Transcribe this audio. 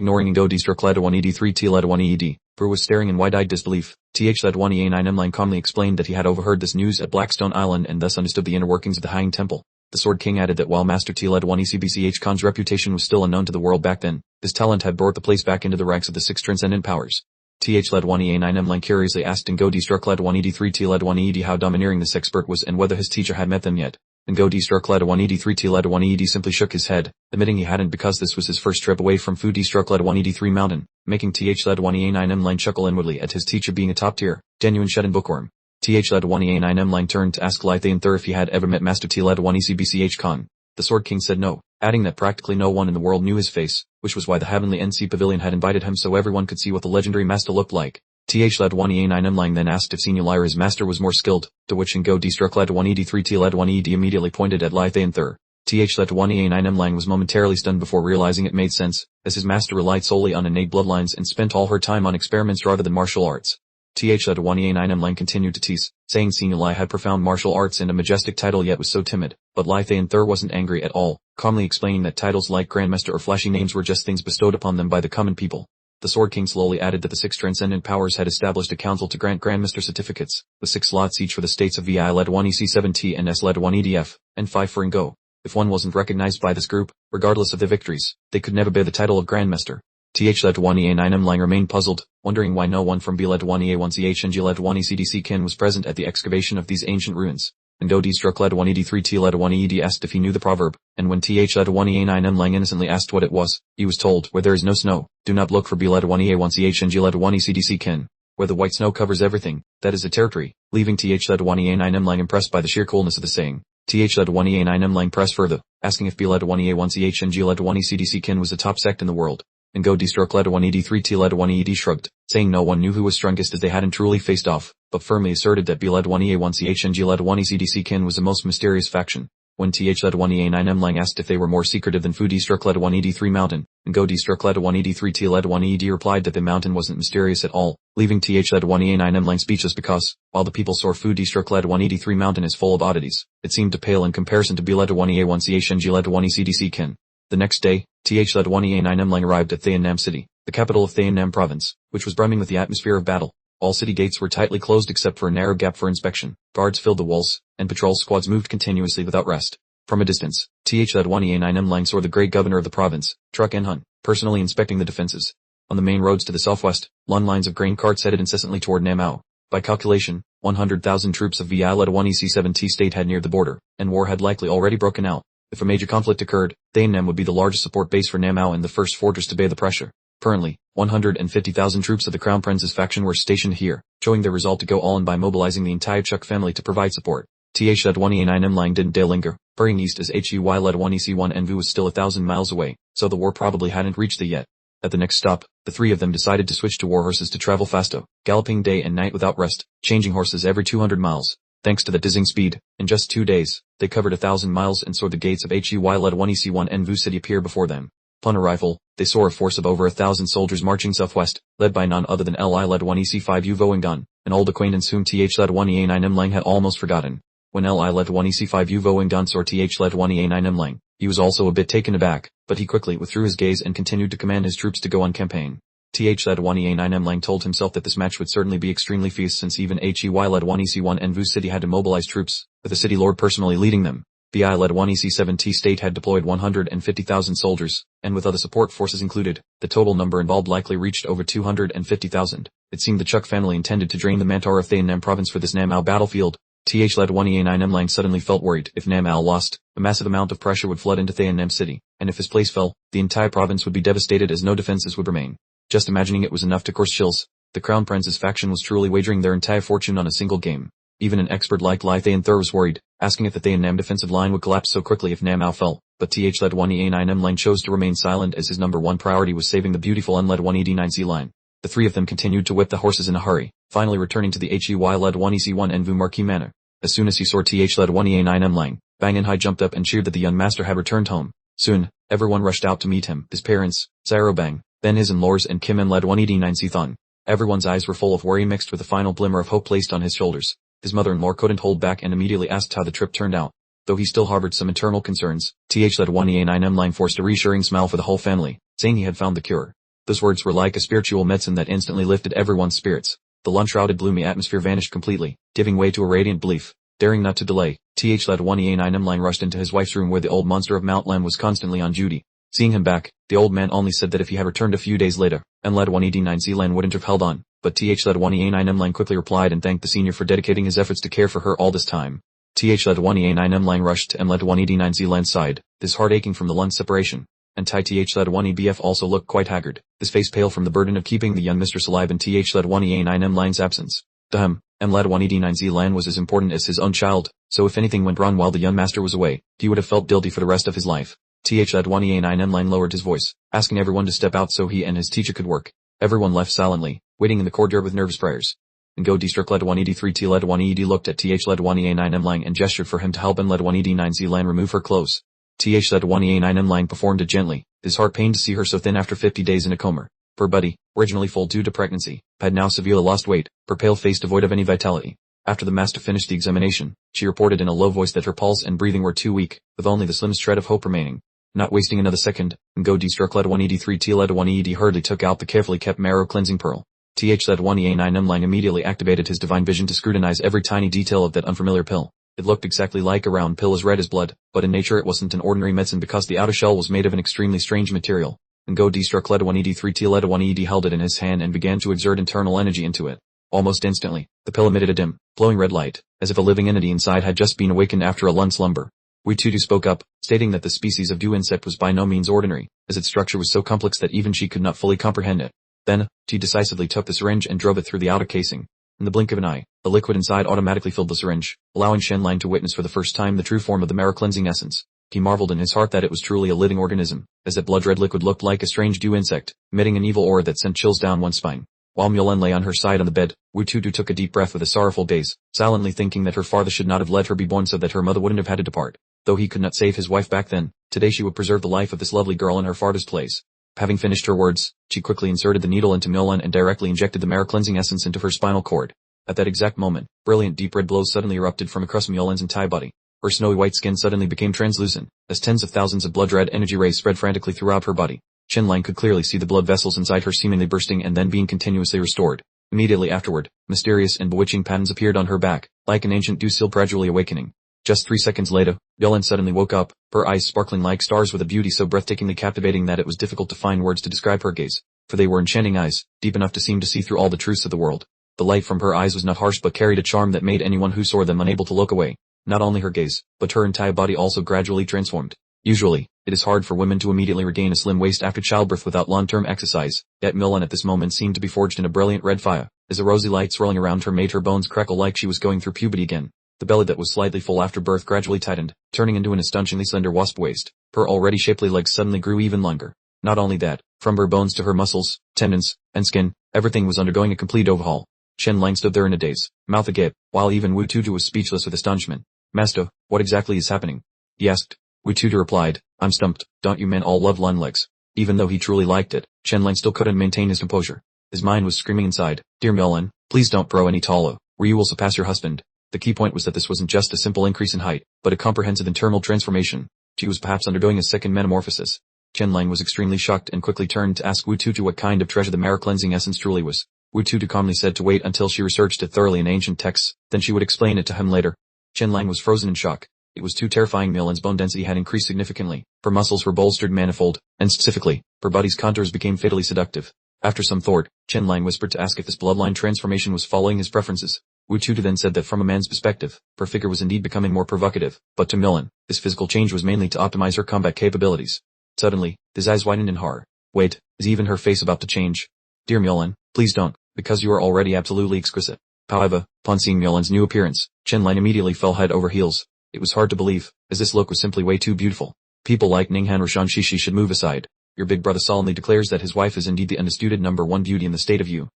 ignoring Ngo D-stroke led 1ED3 T led 1ED. Brew was staring in wide-eyed disbelief. TH led 1EA9 Line calmly explained that he had overheard this news at Blackstone Island and thus understood the inner workings of the Hanging Temple. The Sword King added that while Master T led 1ECBCH Khan's reputation was still unknown to the world back then, his talent had brought the place back into the ranks of the six transcendent powers. TH led 1EA9 Line curiously asked Ngo D-stroke led 1ED3 T led 1ED how domineering this expert was and whether his teacher had met them yet. Ngo D-stroke led 1ED3 T led 1ED simply shook his head, admitting he hadn't because this was his first trip away from Fu D-stroke led 1ED3 Mountain, making TH led 1EA9 Line chuckle inwardly at his teacher being a top-tier, genuine Shedden bookworm. TH led 1EA9 Line turned to ask Lithian Thur if he had ever met Master T led 1ECBCH Khan. The Sword King said no, adding that practically no one in the world knew his face, which was why the Heavenly NC Pavilion had invited him so everyone could see what the legendary master looked like. TH led 1EA9 Line then asked if Senior Lyra's master was more skilled, to which Ngo D-stroke led 1ED3 T led 1ED immediately pointed at Lithian Thur. TH led 1EA9 Line was momentarily stunned before realizing it made sense, as his master relied solely on innate bloodlines and spent all her time on experiments rather than martial arts. TH led 1EA9 Line continued to tease, saying Senior Lai had profound martial arts and a majestic title yet was so timid, but Lithian Thur wasn't angry at all, calmly explaining that titles like Grandmaster or flashy names were just things bestowed upon them by the common people. The Sword King slowly added that the six transcendent powers had established a council to grant Grandmaster certificates, with 6 slots each for the states of VI led 1EC7T and S led 1EDF, and 5 for Ngo. If one wasn't recognized by this group, regardless of their victories, they could never bear the title of Grandmaster. TH led 1EA9 Line remained puzzled, wondering why no one from B led 1EA1CH and G led 1ECDC kin was present at the excavation of these ancient ruins. Ngo D-stroke led 1ED3 T led 1ED asked if he knew the proverb, and when TH led 1EA9 Line innocently asked what it was, he was told, where there is no snow, do not look for B led 1EA1CH and G led 1ECDC kin. Where the white snow covers everything, that is a territory, leaving TH led 1EA9 Line impressed by the sheer coolness of the saying. TH led 1EA9 Line pressed further, asking if B led 1EA1CH and G led 1ECDC kin was the top sect in the world. Ngo D-stroke led 1ED3 T led 1ED shrugged, saying no one knew who was strongest as they hadn't truly faced off, but firmly asserted that B led 1EA1CH and G led 1ECDC kin was the most mysterious faction. When TH led 1EA9 Line asked if they were more secretive than Fu D-stroke led 1ED3 Mountain, Ngo D-stroke led 1ED3 T led 1ED replied that the mountain wasn't mysterious at all, leaving TH led 1EA9 Line speechless because, while the people saw Fu D-stroke led 1ED3 Mountain as full of oddities, it seemed to pale in comparison to B led 1EA1CH and G led 1ECDC kin. The next day, TH led 1EA9 Line arrived at Thayan Nam City, the capital of Thayan Nam Province, which was brimming with the atmosphere of battle. All city gates were tightly closed except for a narrow gap for inspection. Guards filled the walls, and patrol squads moved continuously without rest. From a distance, TH led 1EA9 Line saw the great governor of the province, Truck En Hun, personally inspecting the defenses. On the main roads to the southwest, long lines of grain carts headed incessantly toward Nam Ao. By calculation, 100,000 troops of VI led 1EC7T state had neared the border, and war had likely already broken out. If a major conflict occurred, Thayan Nam would be the largest support base for Nam Ao and the first fortress to bear the pressure. Currently, 150,000 troops of the Crown Prince's faction were stationed here, showing their resolve to go all in by mobilizing the entire Chuck family to provide support. TH led 1EA9 Line didn't dare linger, hurrying east as HUY led 1EC1 Envu was still 1,000 miles away, so the war probably hadn't reached there yet. At the next stop, the three of them decided to switch to war horses to travel faster, galloping day and night without rest, changing horses every 200 miles. Thanks to that dizzying speed, in just 2 days, they covered 1,000 miles and saw the gates of HUY led 1EC1 Envu City appear before them. Upon arrival, they saw a force of over 1,000 soldiers marching southwest, led by none other than LI led 1EC5 Uvo Ngdan, an old acquaintance whom TH led 1EA9 Line had almost forgotten. When LI led 1EC5 Uvo Ngdan saw TH led 1EA9 Line, he was also a bit taken aback, but he quickly withdrew his gaze and continued to command his troops to go on campaign. TH led 1EA9 Line told himself that this match would certainly be extremely fierce since even HUY led 1EC1 Envu City had to mobilize troops, with the city lord personally leading them. BI led 1EC7T state had deployed 150,000 soldiers, and with other support forces included, the total number involved likely reached over 250,000. It seemed the Chuck family intended to drain the Mantar of Thayan Nam province for this Nam Ao battlefield. TH led 1EA9 Line suddenly felt worried. If Nam Ao lost, a massive amount of pressure would flood into Thayan Nam City, and if his place fell, the entire province would be devastated as no defenses would remain. Just imagining it was enough to cause chills. The Crown Prince's faction was truly wagering their entire fortune on a single game. Even an expert like Lithian Thur was worried, asking if the Thayan Nam defensive line would collapse so quickly if Nam Ao fell, but TH led 1EA9 Line chose to remain silent as his number one priority was saving the beautiful unled 1ED9C line. The three of them continued to whip the horses in a hurry, finally returning to the HUY led 1EC1 Envu Marquis Manor. As soon as he saw TH led 1EA9 Line, Bang En Hai jumped up and cheered that the young master had returned home. Soon, everyone rushed out to meet him, his parents, Zaro Bang, then his in-laws and Kim En led 1ED9C Thon. Everyone's eyes were full of worry mixed with a final glimmer of hope placed on his shoulders. His mother-in-law couldn't hold back and immediately asked how the trip turned out. Though he still harbored some internal concerns, TH led 1EA9 Line forced a reassuring smile for the whole family, saying he had found the cure. Those words were like a spiritual medicine that instantly lifted everyone's spirits. The lunch-shrouded gloomy atmosphere vanished completely, giving way to a radiant belief. Daring not to delay, Th led 1E9M Lang rushed into his wife's room where the old monster of Mount Lem was constantly on duty. Seeing him back, the old man only said that if he had returned a few days later, and led 1ED9Z Lan wouldn't have held on, but Th led 1E9M Lang quickly replied and thanked the senior for dedicating his efforts to care for her all this time. Th led 1E9M Lang rushed to and led 1ED9Z Lan's side, his heart aching from the lunch separation. And Th led 1EBF also looked quite haggard, his face pale from the burden of keeping the young mistress alive in Th led 1E9M Lang's absence. To him, led 1ED9Z Lan was as important as his own child, so if anything went wrong while the young master was away, he would have felt guilty for the rest of his life. Th led 1E9M Lang lowered his voice, asking everyone to step out so he and his teacher could work. Everyone left silently, waiting in the courtyard with nervous prayers. And Go District led 1ED3T led 1ED looked at Th led 1E9M Lang and gestured for him to help and led 1ED9Z Lan remove her clothes. Th led 1E9M Lang performed it gently, his heart pained to see her so thin after 50 days in a coma. Her body, originally full due to pregnancy, had now severely lost weight, her pale face devoid of any vitality. After the master finished the examination, she reported in a low voice that her pulse and breathing were too weak, with only the slimmest shred of hope remaining. Not wasting another second, Go District led 1ED3T led 1ED hurriedly took out the carefully kept marrow cleansing pearl. Th led 1E9M Lang immediately activated his divine vision to scrutinize every tiny detail of that unfamiliar pill. It looked exactly like a round pill as red as blood, but in nature it wasn't an ordinary medicine because the outer shell was made of an extremely strange material. And Go District led 1ED3T led 1ED held it in his hand and began to exert internal energy into it. Almost instantly, the pill emitted a dim, glowing red light, as if a living entity inside had just been awakened after a lunch slumber. Witudu spoke up, stating that the species of dew insect was by no means ordinary, as its structure was so complex that even she could not fully comprehend it. Then, she decisively took the syringe and drove it through the outer casing. In the blink of an eye, the liquid inside automatically filled the syringe, allowing Shen Lang to witness for the first time the true form of the marrow cleansing essence. He marveled in his heart that it was truly a living organism, as that blood-red liquid looked like a strange dew insect, emitting an evil aura that sent chills down one's spine. While Mulan lay on her side on the bed, Witudu took a deep breath with a sorrowful gaze, silently thinking that her father should not have let her be born so that her mother wouldn't have had to depart. Though he could not save his wife back then, today she would preserve the life of this lovely girl in her father's place. Having finished her words, she quickly inserted the needle into Mulan and directly injected the marrow cleansing essence into her spinal cord. At that exact moment, brilliant deep red glows suddenly erupted from across Mulan's entire body. Her snowy white skin suddenly became translucent, as tens of thousands of blood-red energy rays spread frantically throughout her body. Shen Lang could clearly see the blood vessels inside her seemingly bursting and then being continuously restored. Immediately afterward, mysterious and bewitching patterns appeared on her back, like an ancient dew seal gradually awakening. Just 3 seconds later, Mulan suddenly woke up, her eyes sparkling like stars with a beauty so breathtakingly captivating that it was difficult to find words to describe her gaze, for they were enchanting eyes, deep enough to seem to see through all the truths of the world. The light from her eyes was not harsh but carried a charm that made anyone who saw them unable to look away. Not only her gaze, but her entire body also gradually transformed. Usually, it is hard for women to immediately regain a slim waist after childbirth without long-term exercise, yet Mulan at this moment seemed to be forged in a brilliant red fire, as a rosy light swirling around her made her bones crackle like she was going through puberty again. The belly that was slightly full after birth gradually tightened, turning into an astonishingly slender wasp waist. Her already shapely legs suddenly grew even longer. Not only that, from her bones to her muscles, tendons, and skin, everything was undergoing a complete overhaul. Shen Lang stood there in a daze, mouth agape, while even Witudu was speechless with astonishment. "Master, what exactly is happening?" he asked. Witudu replied, "I'm stumped, don't you men all love long legs?" Even though he truly liked it, Shen Lang still couldn't maintain his composure. His mind was screaming inside, "Dear Mulan, please don't grow any taller, or you will surpass your husband." The key point was that this wasn't just a simple increase in height, but a comprehensive internal transformation. She was perhaps undergoing a second metamorphosis. Shen Lang was extremely shocked and quickly turned to ask Witudu what kind of treasure the marrow cleansing essence truly was. Witudu calmly said to wait until she researched it thoroughly in ancient texts, then she would explain it to him later. Shen Lang was frozen in shock. It was too terrifying. Mulan's bone density had increased significantly, her muscles were bolstered manifold, and specifically, her body's contours became fatally seductive. After some thought, Shen Lang whispered to ask if this bloodline transformation was following his preferences. Witudu then said that from a man's perspective, her figure was indeed becoming more provocative, but to Mulan, this physical change was mainly to optimize her combat capabilities. Suddenly, his eyes widened in horror. Wait, is even her face about to change? "Dear Mulan, please don't, because you are already absolutely exquisite." However, upon seeing Mulan's new appearance, Shen Lang immediately fell head over heels. It was hard to believe, as this look was simply way too beautiful. People like Ninghan Roshan Shishi should move aside. Your big brother solemnly declares that his wife is indeed the undisputed #1 beauty in the state of Yu.